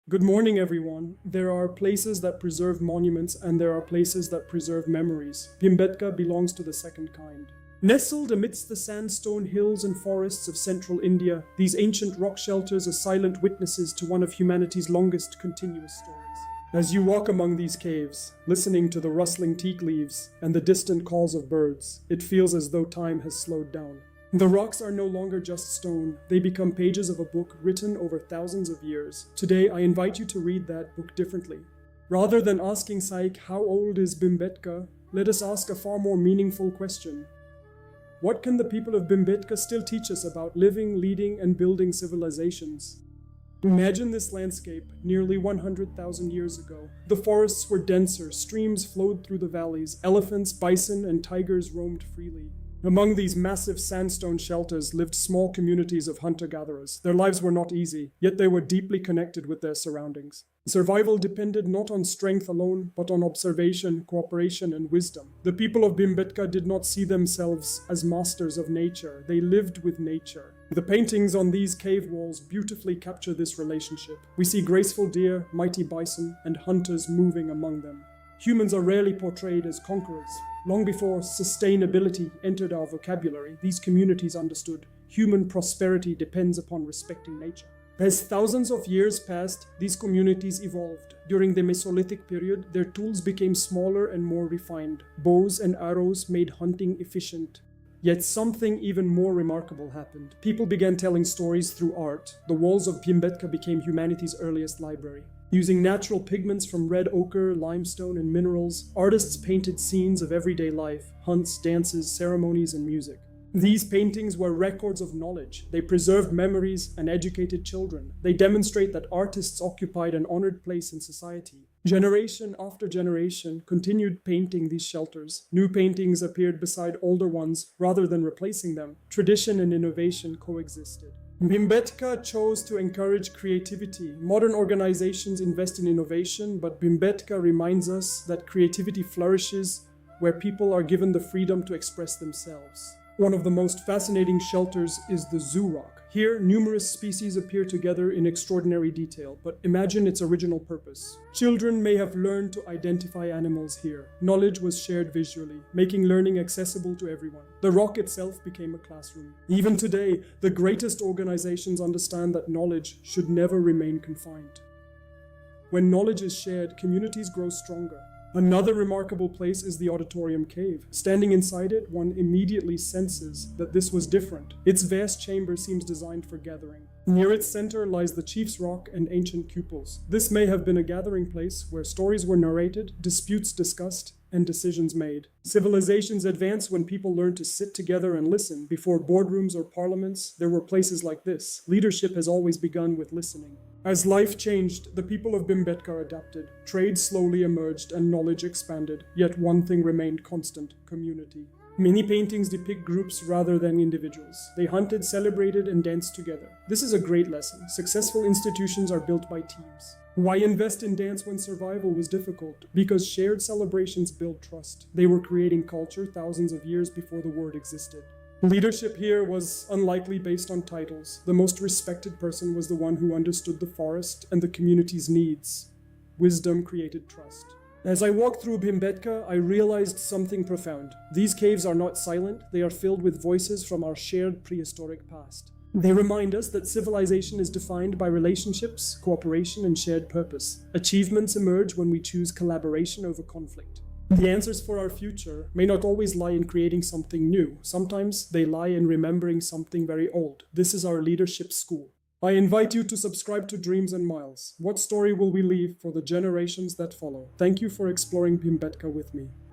Good morning, everyone. There are places that preserve monuments and there are places that preserve memories. Bhimbetka belongs to the second kind. Nestled amidst the sandstone hills and forests of central India, these ancient rock shelters are silent witnesses to one of humanity's longest continuous stories. As you walk among these caves, listening to the rustling teak leaves and the distant calls of birds, it feels as though time has slowed down. The rocks are no longer just stone, they become pages of a book written over thousands of years. Today, I invite you to read that book differently. Rather than asking Saik, how old is Bhimbetka, let us ask a far more meaningful question. What can the people of Bhimbetka still teach us about living, leading, and building civilizations? Imagine this landscape nearly 100,000 years ago. The forests were denser, streams flowed through the valleys, elephants, bison, and tigers roamed freely. Among these massive sandstone shelters lived small communities of hunter-gatherers. Their lives were not easy, yet they were deeply connected with their surroundings. Survival depended not on strength alone, but on observation, cooperation, and wisdom. The people of Bhimbetka did not see themselves as masters of nature. They lived with nature. The paintings on these cave walls beautifully capture this relationship. We see graceful deer, mighty bison, and hunters moving among them. Humans are rarely portrayed as conquerors. Long before sustainability entered our vocabulary, these communities understood human prosperity depends upon respecting nature. As thousands of years passed, these communities evolved. During the Mesolithic period, their tools became smaller and more refined. Bows and arrows made hunting efficient. Yet something even more remarkable happened. People began telling stories through art. The walls of Bhimbetka became humanity's earliest library. Using natural pigments from red ochre, limestone, and minerals, artists painted scenes of everyday life, hunts, dances, ceremonies, and music. These paintings were records of knowledge. They preserved memories and educated children. They demonstrate that artists occupied an honored place in society. Generation after generation continued painting these shelters. New paintings appeared beside older ones rather than replacing them. Tradition and innovation coexisted. Bhimbetka chose to encourage creativity. Modern organizations invest in innovation, but Bhimbetka reminds us that creativity flourishes where people are given the freedom to express themselves. One of the most fascinating shelters is the zoo rock. Here, numerous species appear together in extraordinary detail, but imagine its original purpose. Children may have learned to identify animals here. Knowledge was shared visually, making learning accessible to everyone. The rock itself became a classroom. Even today, the greatest organizations understand that knowledge should never remain confined. When knowledge is shared, communities grow stronger. Another remarkable place is the Auditorium Cave. Standing inside it, one immediately senses that this was different. Its vast chamber seems designed for gathering. Near its center lies the Chief's Rock and ancient cupels. This may have been a gathering place where stories were narrated, disputes discussed, and decisions made. Civilizations advance when people learn to sit together and listen. Before boardrooms or parliaments, there were places like this. Leadership has always begun with listening. As life changed, the people of Bhimbetka adapted. Trade slowly emerged and knowledge expanded. Yet one thing remained constant: community. Many paintings depict groups rather than individuals. They hunted, celebrated, and danced together. This is a great lesson. Successful institutions are built by teams. Why invest in dance when survival was difficult? Because shared celebrations build trust. They were creating culture thousands of years before the word existed. Leadership here was unlikely based on titles. The most respected person was the one who understood the forest and the community's needs. Wisdom created trust. As I walked through Bhimbetka, I realized something profound. These caves are not silent, they are filled with voices from our shared prehistoric past. They remind us that civilization is defined by relationships, cooperation, and shared purpose. Achievements emerge when we choose collaboration over conflict. The answers for our future may not always lie in creating something new. Sometimes they lie in remembering something very old. This is our leadership school. I invite you to subscribe to Dreams and Miles. What story will we leave for the generations that follow? Thank you for exploring Bhimbetka with me.